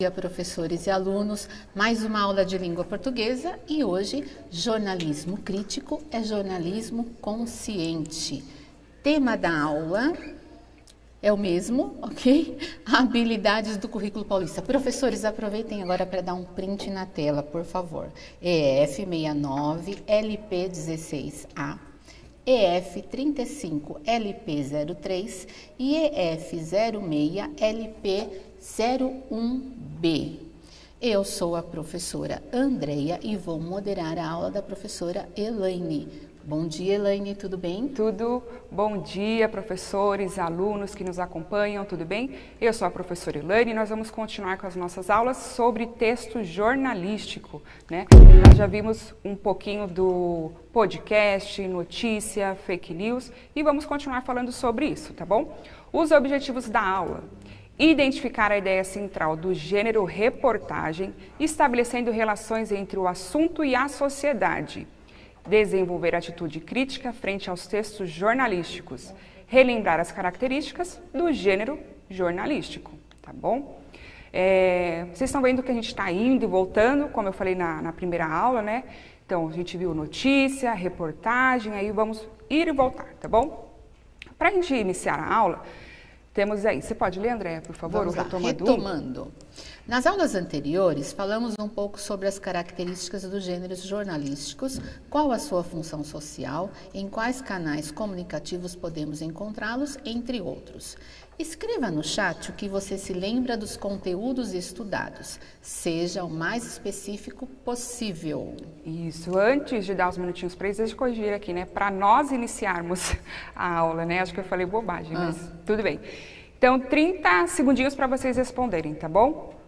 Bom dia, professores e alunos, mais uma aula de língua portuguesa e hoje jornalismo crítico é jornalismo consciente. Tema da aula é o mesmo, ok? Habilidades do currículo paulista. Professores, aproveitem agora para dar um print na tela, por favor. EF 69, LP 16A, EF 35, LP 03 e EF 06, LP 01B. Eu sou a professora Andreia e vou moderar a aula da professora Elaine. Bom dia, Elaine, tudo bem? Tudo. Bom dia, professores, alunos que nos acompanham, tudo bem? Eu sou a professora Elaine e nós vamos continuar com as nossas aulas sobre texto jornalístico, né? Nós já vimos um pouquinho do podcast, notícia, fake news e vamos continuar falando sobre isso, tá bom? Os objetivos da aula: identificar a ideia central do gênero reportagem, estabelecendo relações entre o assunto e a sociedade. Desenvolver atitude crítica frente aos textos jornalísticos. Relembrar as características do gênero jornalístico, tá bom? Vocês estão vendo que a gente está indo e voltando, como eu falei na primeira aula, né? Então, a gente viu notícia, reportagem, aí vamos ir e voltar, tá bom? Para a gente iniciar a aula, temos aí, você pode ler, Andréia, por favor? Vamos lá, retomando. Nas aulas anteriores, falamos um pouco sobre as características dos gêneros jornalísticos, qual a sua função social, em quais canais comunicativos podemos encontrá-los, entre outros. Escreva no chat o que você se lembra dos conteúdos estudados, seja o mais específico possível. Isso, antes de dar uns minutinhos para eles, deixa eu corrigir aqui, né? Para nós iniciarmos a aula, né? Acho que eu falei bobagem, mas tudo bem. Então, 30 segundinhos para vocês responderem, tá bom?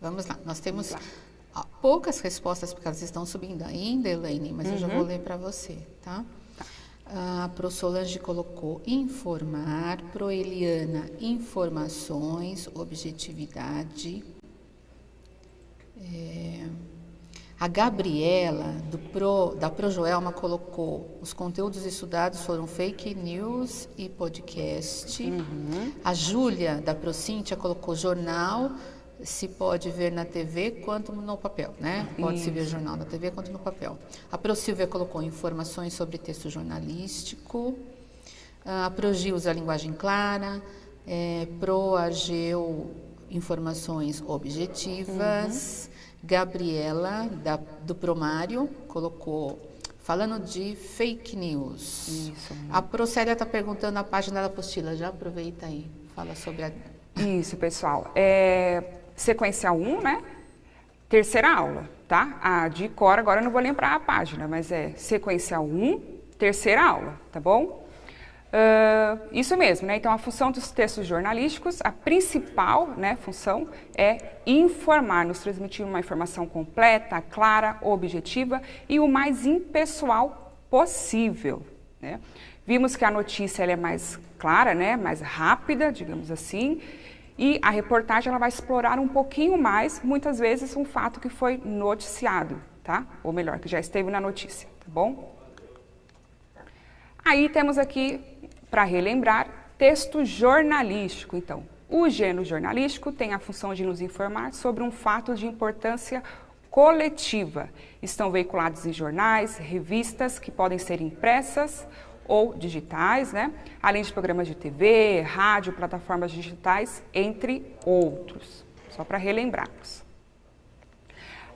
Vamos lá, nós temos poucas respostas porque elas estão subindo ainda, Elaine, mas eu já vou ler para você, tá? A Pro Solange colocou informar, Pro Eliana, informações, objetividade. A Gabriela, da Pro Joelma, colocou os conteúdos estudados foram fake news e podcast. A Júlia, da Pro Cíntia, colocou jornal, se pode ver na TV quanto no papel, né? Pode-se ver jornal na TV quanto no papel. A Pro Silvia colocou informações sobre texto jornalístico. A Pro Gil usa a linguagem clara. Pro Argeu, informações objetivas. Gabriela, do Promário, colocou falando de fake news. Isso. A Pro Célia está perguntando a página da apostila. Já aproveita aí, fala sobre a... Isso, pessoal. Sequencial 1, né? Terceira aula, tá? De cor, agora eu não vou lembrar a página, mas é sequencial 1, terceira aula, tá bom? Isso mesmo, né? Então, a função dos textos jornalísticos, a principal, né, função é informar, nos transmitir uma informação completa, clara, objetiva e o mais impessoal possível, né? Vimos que a notícia ela é mais clara, né? Mais rápida, digamos assim. E a reportagem ela vai explorar um pouquinho mais, muitas vezes, um fato que foi noticiado, tá? Ou melhor, que já esteve na notícia, tá bom? Aí temos aqui, para relembrar, texto jornalístico. Então, O gênero jornalístico tem a função de nos informar sobre um fato de importância coletiva. Estão veiculados em jornais, revistas que podem ser impressas ou digitais, né? Além de programas de TV, rádio, plataformas digitais, entre outros. Só para relembrarmos.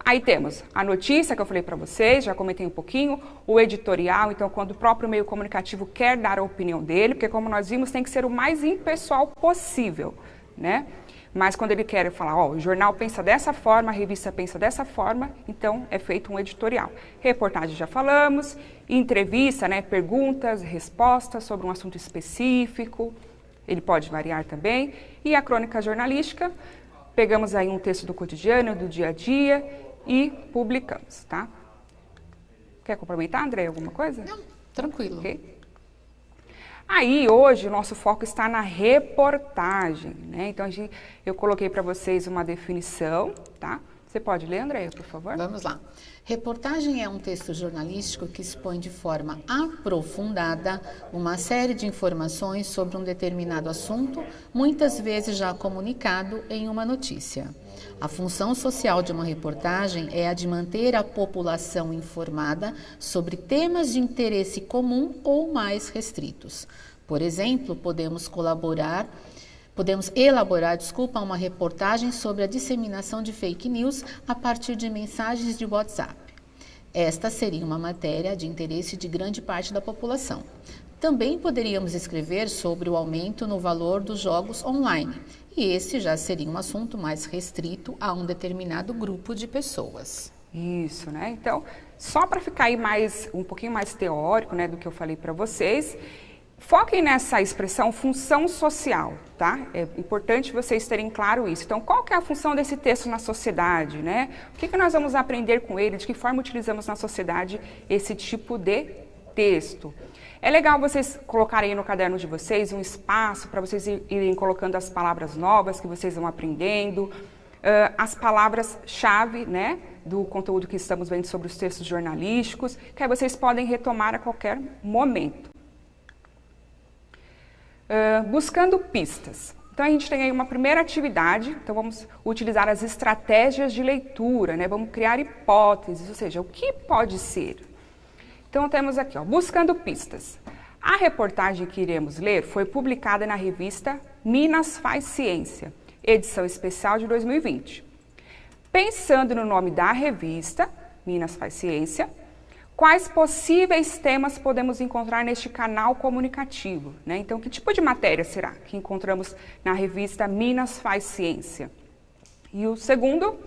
Aí temos a notícia que eu falei para vocês, já comentei um pouquinho, o editorial, então quando o próprio meio comunicativo quer dar a opinião dele, porque como nós vimos tem que ser o mais impessoal possível, né? Mas quando ele quer falar, ó, o jornal pensa dessa forma, a revista pensa dessa forma, então é feito um editorial. Reportagem já falamos, entrevista, né, perguntas, respostas sobre um assunto específico, ele pode variar também. E a crônica jornalística, pegamos aí um texto do cotidiano, do dia a dia e publicamos, tá? Quer complementar, André, alguma coisa? Não, tranquilo. Okay. Aí, hoje, o nosso foco está na reportagem, né? Então, eu coloquei para vocês uma definição, tá? Você pode ler, Andréia, por favor? Vamos lá. Reportagem é um texto jornalístico que expõe de forma aprofundada uma série de informações sobre um determinado assunto, muitas vezes já comunicado em uma notícia. A função social de uma reportagem é a de manter a população informada sobre temas de interesse comum ou mais restritos. Por exemplo, podemos elaborar, uma reportagem sobre a disseminação de fake news a partir de mensagens de WhatsApp. Esta seria uma matéria de interesse de grande parte da população. Também poderíamos escrever sobre o aumento no valor dos jogos online, e esse já seria um assunto mais restrito a um determinado grupo de pessoas. Isso, né? Então, só para ficar aí um pouquinho mais teórico, né, do que eu falei para vocês, foquem nessa expressão função social, tá? É importante vocês terem claro isso. Então, qual que é a função desse texto na sociedade, né? O que nós vamos aprender com ele? De que forma utilizamos na sociedade esse tipo de texto? É legal vocês colocarem no caderno de vocês um espaço para vocês irem colocando as palavras novas que vocês vão aprendendo, as palavras-chave, né, do conteúdo que estamos vendo sobre os textos jornalísticos, que aí vocês podem retomar a qualquer momento. Buscando pistas. Então, a gente tem aí uma primeira atividade, então vamos utilizar as estratégias de leitura, né? Vamos criar hipóteses, ou seja, o que pode ser? Então, temos aqui, ó, buscando pistas. A reportagem que iremos ler foi publicada na revista Minas Faz Ciência, edição especial de 2020. Pensando no nome da revista, Minas Faz Ciência, quais possíveis temas podemos encontrar neste canal comunicativo, né? Então, que tipo de matéria será que encontramos na revista Minas Faz Ciência? E o segundo,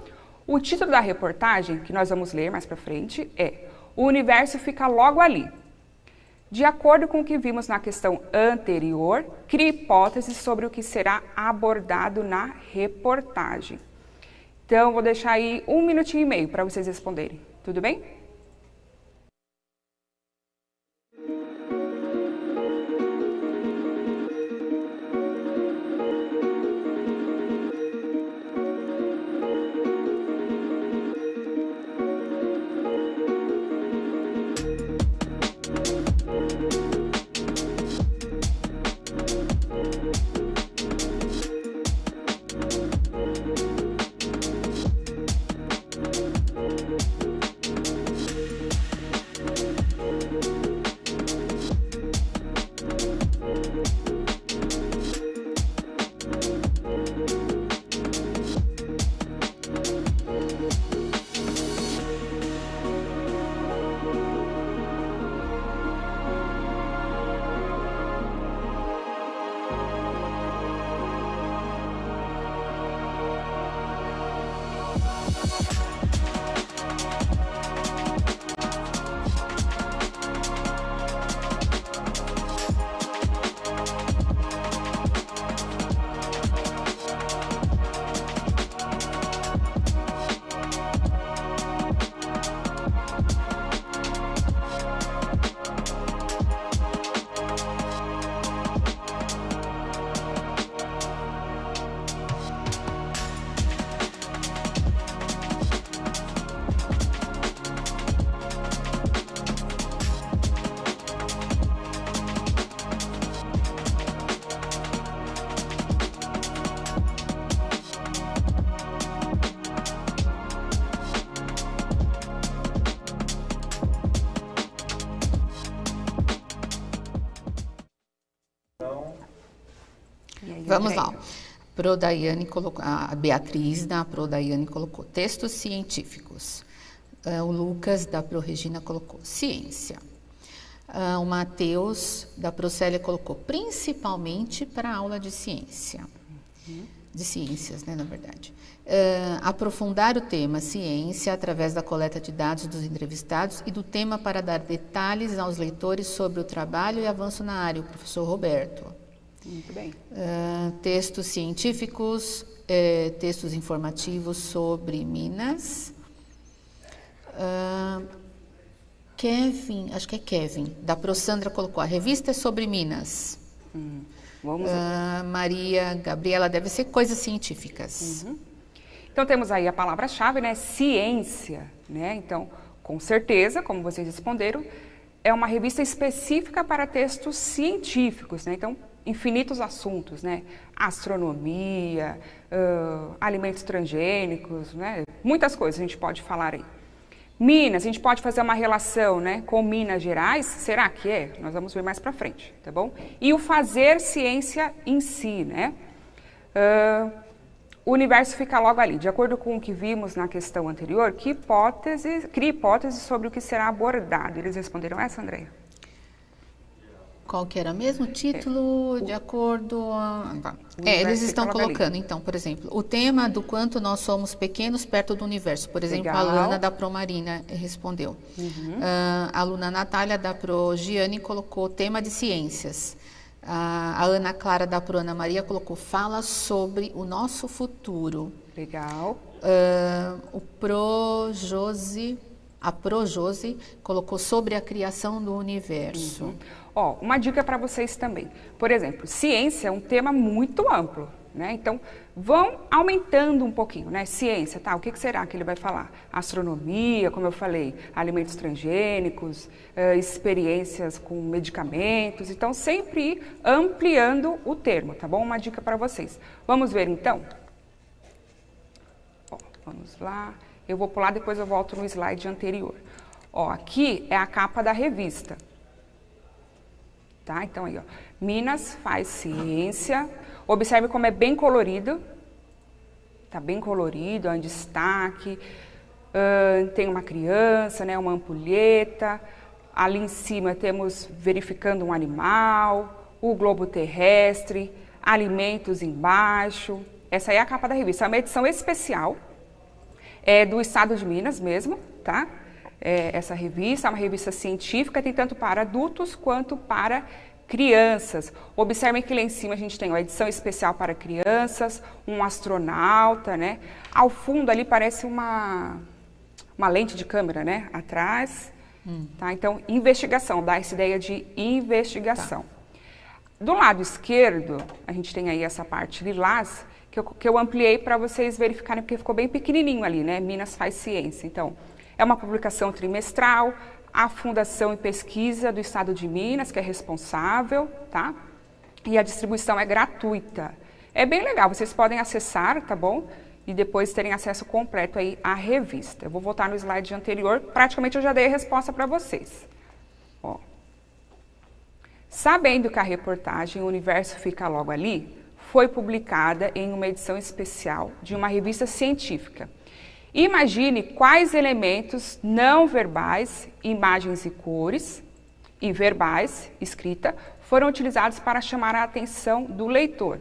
o título da reportagem, que nós vamos ler mais para frente, é O Universo Fica Logo Ali. De acordo com o que vimos na questão anterior, crie hipóteses sobre o que será abordado na reportagem. Então, vou deixar aí 1 minutinho e meio para vocês responderem. Tudo bem? Vamos lá. A Beatriz da Prodaiane colocou textos científicos. O Lucas da Regina colocou ciência. O Matheus da Procélia colocou principalmente para a aula de ciência. De ciências, né, na verdade. Aprofundar o tema ciência através da coleta de dados dos entrevistados e do tema para dar detalhes aos leitores sobre o trabalho e avanço na área, o professor Roberto. Muito bem. Textos científicos, textos informativos sobre Minas. Kevin, acho que é Kevin, da ProSandra colocou, a revista é sobre Minas. Vamos Maria Gabriela, deve ser coisas científicas. Então, temos aí a palavra-chave, né? Ciência, né? Então, com certeza, como vocês responderam, é uma revista específica para textos científicos, né? Então, infinitos assuntos, né? Astronomia, alimentos transgênicos, né? Muitas coisas a gente pode falar aí. Minas, a gente pode fazer uma relação, né, com Minas Gerais, será que é? Nós vamos ver mais para frente, tá bom? E o fazer ciência em si, né? O universo fica logo ali. De acordo com o que vimos na questão anterior, crie hipóteses sobre o que será abordado. Eles responderam essa, Andréia? Qual que era mesmo? Título, de acordo... eles estão colocando, então, por exemplo, o tema do quanto nós somos pequenos perto do universo. Por exemplo, a Lana da Promarina respondeu. A aluna Natália da Progiane colocou tema de ciências. A Ana Clara da Pro Ana Maria colocou fala sobre o nosso futuro. Legal. A Projose colocou sobre a criação do universo. Uma dica para vocês também. Por exemplo, ciência é um tema muito amplo, né? Então, vão aumentando um pouquinho, né? Ciência, tá? O que será que ele vai falar? Astronomia, como eu falei, alimentos transgênicos, experiências com medicamentos. Então, sempre ir ampliando o termo, tá bom? Uma dica para vocês. Vamos ver, então? Vamos lá. Eu vou pular, depois eu volto no slide anterior. Aqui é a capa da revista. Tá? Então, aí, Minas faz ciência. Observe como é bem colorido. Tá bem colorido, em destaque. Tem uma criança, né? Uma ampulheta. Ali em cima temos verificando um animal, o globo terrestre, alimentos embaixo. Essa aí é a capa da revista. É uma edição especial. É do estado de Minas mesmo, tá? Essa revista é uma revista científica, tem tanto para adultos quanto para crianças. Observem que lá em cima a gente tem uma edição especial para crianças, um astronauta, né? Ao fundo ali parece uma lente de câmera, né? Atrás, tá? Então, investigação, dá essa ideia de investigação. Tá. Do lado esquerdo, a gente tem aí essa parte lilás, que eu ampliei para vocês verificarem, porque ficou bem pequenininho ali, né? Minas faz ciência. Então, é uma publicação trimestral, a Fundação e Pesquisa do Estado de Minas, que é responsável, tá? E a distribuição é gratuita. É bem legal, vocês podem acessar, tá bom? E depois terem acesso completo aí à revista. Eu vou voltar no slide anterior, praticamente eu já dei a resposta para vocês. Sabendo que a reportagem O Universo Fica Logo Ali foi publicada em uma edição especial de uma revista científica. Imagine quais elementos não verbais, imagens e cores, e verbais, escrita, foram utilizados para chamar a atenção do leitor.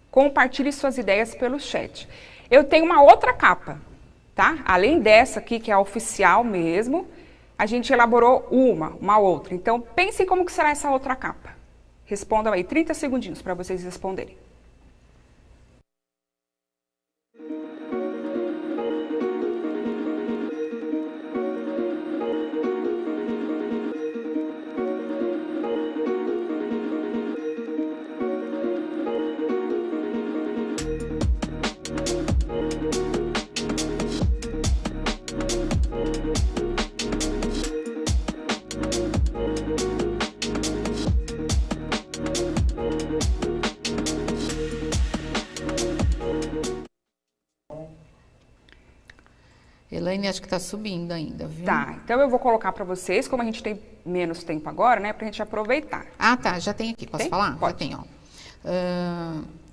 Compartilhe suas ideias pelo chat. Eu tenho uma outra capa, tá? Além dessa aqui, que é a oficial mesmo, a gente elaborou uma outra. Então, pensem como que será essa outra capa. Respondam aí, 30 segundinhos para vocês responderem. Elaine, acho que está subindo ainda, viu? Tá, então eu vou colocar para vocês, como a gente tem menos tempo agora, né, para a gente aproveitar. Ah, tá, já tem aqui, posso falar? Pode. Já tem, ó.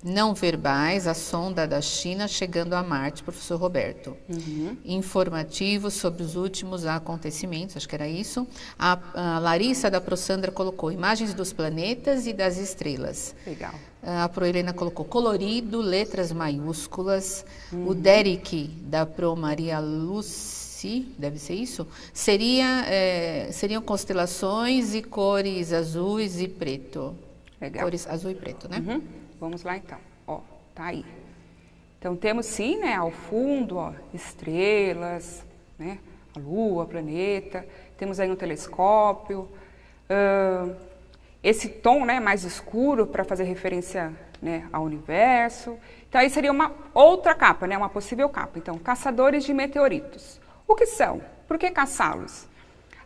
Não verbais, a sonda da China chegando a Marte, professor Roberto. Informativo sobre os últimos acontecimentos, acho que era isso. A Larissa da ProSandra colocou imagens dos planetas e das estrelas. Legal. A Prohelena colocou colorido, letras maiúsculas. O Derek da Pro Maria Luci, deve ser isso, seriam constelações e cores azuis e preto. Legal. Cores azul e preto, né? Vamos lá então, ó, tá aí. Então temos sim, né, ao fundo, ó, estrelas, né, a Lua, planeta, temos aí um telescópio, esse tom, né, mais escuro para fazer referência, né, ao universo. Então aí seria uma outra capa, né, uma possível capa. Então, caçadores de meteoritos. O que são? Por que caçá-los?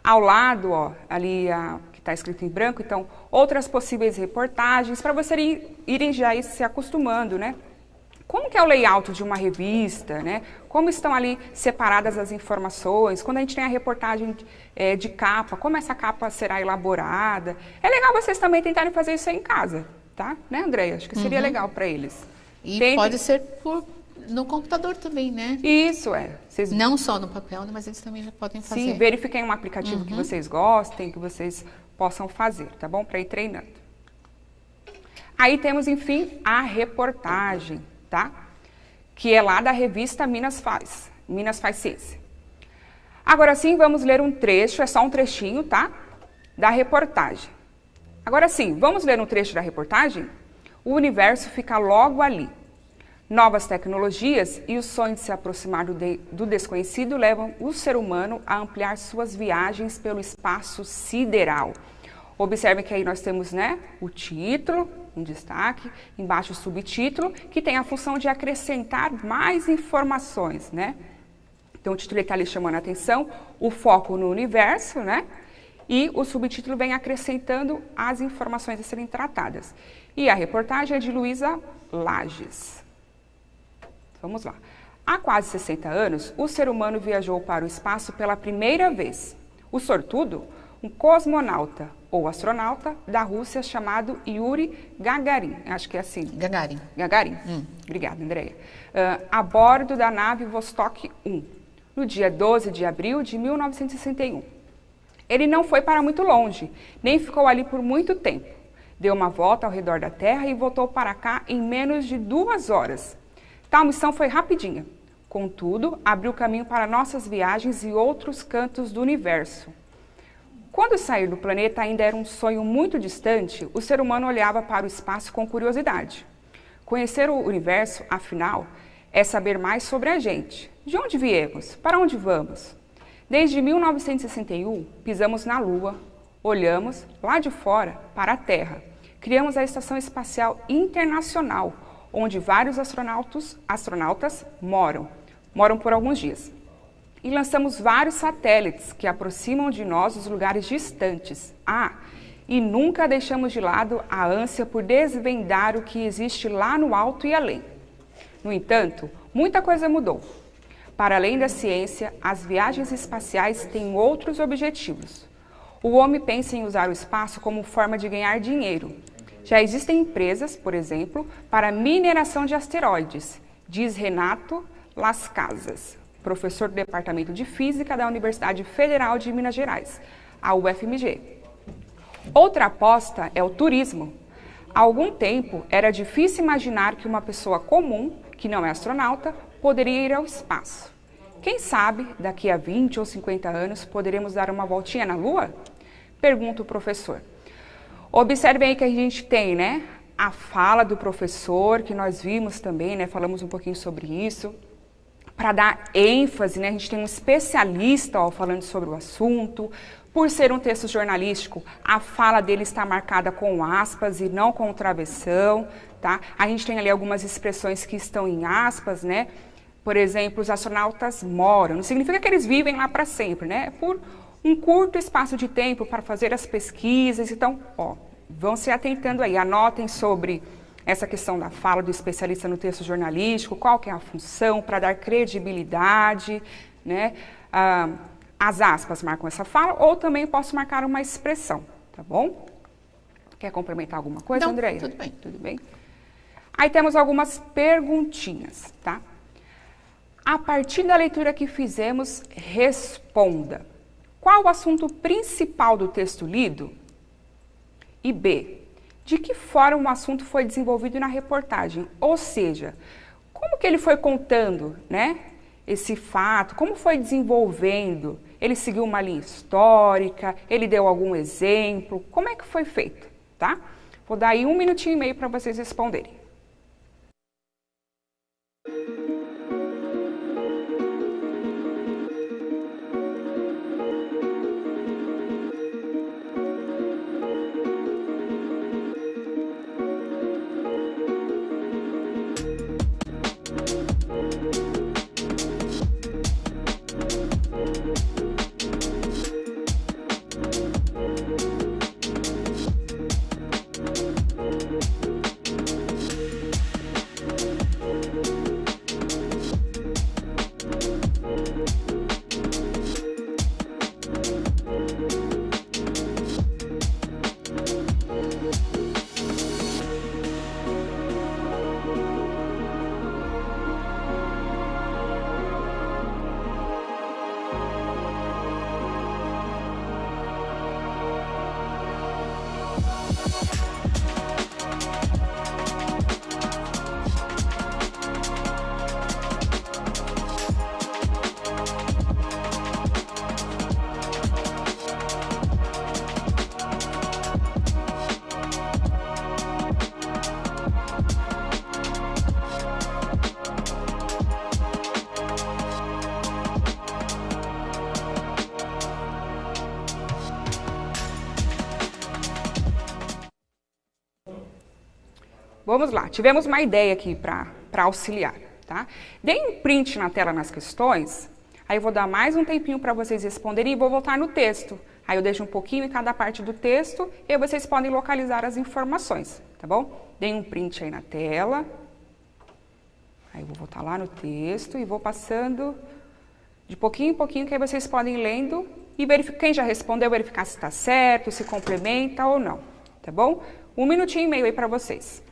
Ao lado, ó, ali que está escrito em branco, então, outras possíveis reportagens, para vocês irem já se acostumando, né? Como que é o layout de uma revista, né? Como estão ali separadas as informações, quando a gente tem a reportagem de capa, como essa capa será elaborada. É legal vocês também tentarem fazer isso aí em casa, tá? Né, Andréia? Acho que seria legal para eles. E pode ser no computador também, né? Isso, Vocês... Não só no papel, mas eles também já podem fazer. Sim, verifiquem um aplicativo que vocês gostem, que vocês possam fazer, tá bom? Para ir treinando. Aí temos, enfim, a reportagem, tá? Que é lá da revista Minas Faz Ciência. Agora sim, vamos ler um trecho, é só um trechinho, tá? Da reportagem. Agora sim, vamos ler um trecho da reportagem? O universo fica logo ali. Novas tecnologias e o sonho de se aproximar do desconhecido levam o ser humano a ampliar suas viagens pelo espaço sideral. Observem que aí nós temos, né, o título, um destaque, embaixo o subtítulo, que tem a função de acrescentar mais informações, né? Então o título está ali chamando a atenção, o foco no universo, né? E o subtítulo vem acrescentando as informações a serem tratadas. E a reportagem é de Luísa Lages. Vamos lá. Há quase 60 anos, o ser humano viajou para o espaço pela primeira vez. O sortudo, um cosmonauta ou astronauta da Rússia chamado Yuri Gagarin. Acho que é assim. Gagarin. Obrigada, Andréia. A bordo da nave Vostok 1, no dia 12 de abril de 1961. Ele não foi para muito longe, nem ficou ali por muito tempo. Deu uma volta ao redor da Terra e voltou para cá em menos de 2 horas. Tal missão foi rapidinha. Contudo, abriu caminho para nossas viagens e outros cantos do universo. Quando sair do planeta ainda era um sonho muito distante, o ser humano olhava para o espaço com curiosidade. Conhecer o universo, afinal, é saber mais sobre a gente. De onde viemos? Para onde vamos? Desde 1961, pisamos na Lua, olhamos lá de fora para a Terra. Criamos a Estação Espacial Internacional, onde vários astronautas moram por alguns dias. E lançamos vários satélites que aproximam de nós os lugares distantes. E nunca deixamos de lado a ânsia por desvendar o que existe lá no alto e além. No entanto, muita coisa mudou. Para além da ciência, as viagens espaciais têm outros objetivos. O homem pensa em usar o espaço como forma de ganhar dinheiro. Já existem empresas, por exemplo, para mineração de asteroides, diz Renato Las Casas, professor do Departamento de Física da Universidade Federal de Minas Gerais, a UFMG. Outra aposta é o turismo. Há algum tempo, era difícil imaginar que uma pessoa comum, que não é astronauta, poderia ir ao espaço. Quem sabe, daqui a 20 ou 50 anos, poderemos dar uma voltinha na Lua? Pergunta o professor. Observem aí que a gente tem, né, a fala do professor, que nós vimos também, né, falamos um pouquinho sobre isso. Para dar ênfase, né, a gente tem um especialista falando sobre o assunto. Por ser um texto jornalístico, a fala dele está marcada com aspas e não com travessão, tá? A gente tem ali algumas expressões que estão em aspas, né? Por exemplo, os astronautas moram. Não significa que eles vivem lá para sempre, né? É por um curto espaço de tempo para fazer as pesquisas. Então, vão se atentando aí, anotem sobre essa questão da fala do especialista no texto jornalístico, qual que é a função para dar credibilidade, né? As aspas marcam essa fala, ou também posso marcar uma expressão, tá bom? Quer complementar alguma coisa, Não, Andréia? tudo bem. Tudo bem? Aí temos algumas perguntinhas, tá? A partir da leitura que fizemos, responda. Qual o assunto principal do texto lido? E B, de que forma o assunto foi desenvolvido na reportagem? Ou seja, como que ele foi contando, né, esse fato? Como foi desenvolvendo? Ele seguiu uma linha histórica? Ele deu algum exemplo? Como é que foi feito, tá? Vou dar aí 1 minutinho e meio para vocês responderem. Vamos lá, tivemos uma ideia aqui para auxiliar, tá? Dei um print na tela nas questões, aí eu vou dar mais um tempinho para vocês responderem e vou voltar no texto. Aí eu deixo um pouquinho em cada parte do texto e aí vocês podem localizar as informações, tá bom? Dei um print aí na tela, aí eu vou voltar lá no texto e vou passando de pouquinho em pouquinho, que aí vocês podem ir lendo e verificar, quem já respondeu, verificar se está certo, se complementa ou não, tá bom? 1 minutinho e meio aí para vocês.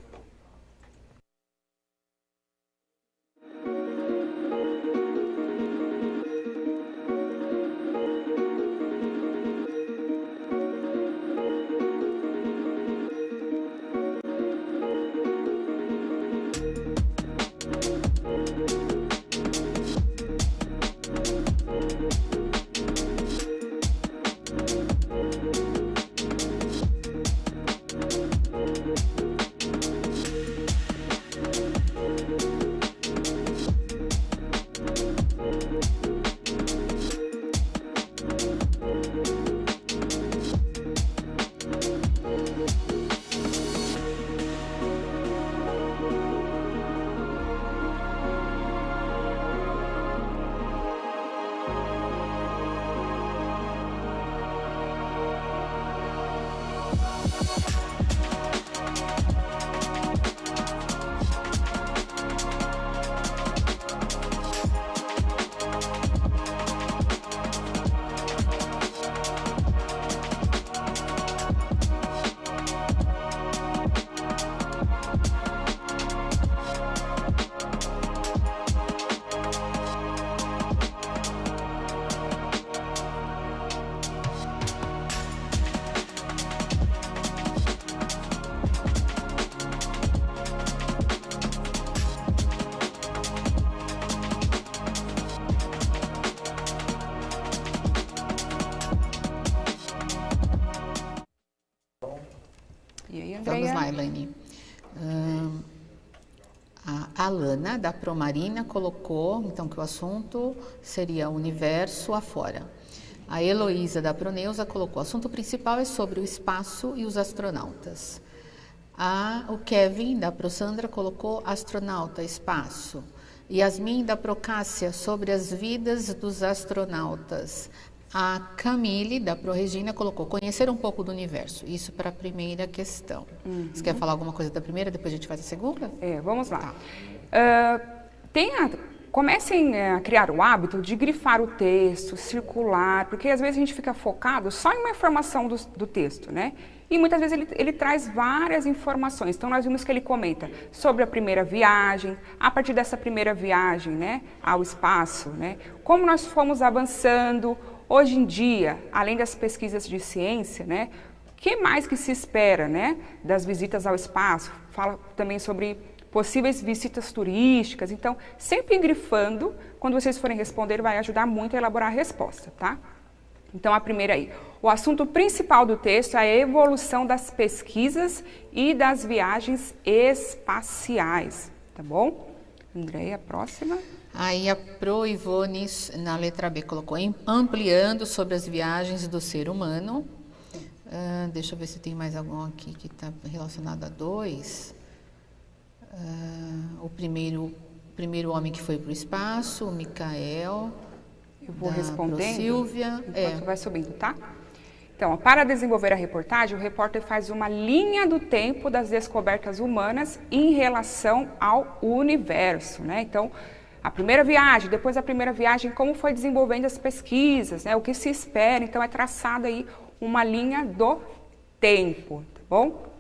Vamos lá, Elaine. A Alana, da Promarina, colocou, então, que o assunto seria o universo afora. A Heloísa, da Proneusa, colocou, o assunto principal é sobre o espaço e os astronautas. O Kevin, da ProSandra, colocou astronauta, espaço. Yasmin, da Procássia, sobre as vidas dos astronautas. A Camille, da ProRegina, colocou conhecer um pouco do universo. Isso para a primeira questão. Você quer falar alguma coisa da primeira, depois a gente faz a segunda? Vamos lá. Tá. Tem comecem a criar o hábito de grifar o texto, circular, porque às vezes a gente fica focado só em uma informação do texto, né? E muitas vezes ele traz várias informações. Então nós vimos que ele comenta sobre a primeira viagem, a partir dessa primeira viagem, né, ao espaço, né? Como nós fomos avançando hoje em dia, além das pesquisas de ciência, né? O que mais que se espera, né, das visitas ao espaço? Fala também sobre possíveis visitas turísticas. Então, sempre grifando, quando vocês forem responder, vai ajudar muito a elaborar a resposta, tá? Então, a primeira aí. O assunto principal do texto é a evolução das pesquisas e das viagens espaciais, tá bom? Andréia, próxima. Aí a Pro Ivone, na letra B, colocou ampliando sobre as viagens do ser humano. Deixa eu ver se tem mais algum aqui que está relacionado a 2. O primeiro homem que foi para o espaço, o Micael. Eu vou respondendo. Silvia. Enquanto vai subindo, tá? Então, para desenvolver a reportagem, o repórter faz uma linha do tempo das descobertas humanas em relação ao universo, né? Então, a primeira viagem, depois da primeira viagem, como foi desenvolvendo as pesquisas, né? O que se espera. Então, é traçada aí uma linha do tempo, tá bom?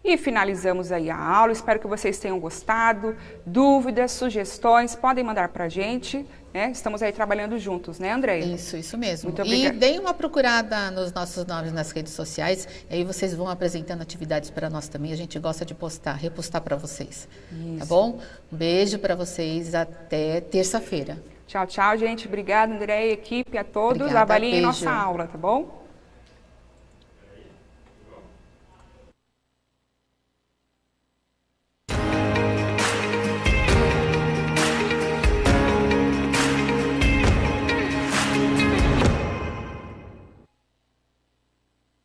E finalizamos aí a aula, espero que vocês tenham gostado. Dúvidas, sugestões, podem mandar para a gente, né? Estamos aí trabalhando juntos, né, Andréia? Isso mesmo. Muito obrigada. E deem uma procurada nos nossos nomes nas redes sociais, e aí vocês vão apresentando atividades para nós também, a gente gosta de repostar para vocês, tá bom? Um beijo para vocês, até terça-feira. Tchau, tchau, gente. Obrigada, Andréia, equipe, a todos. Obrigada, Avaliem beijo. nossa aula, tá bom?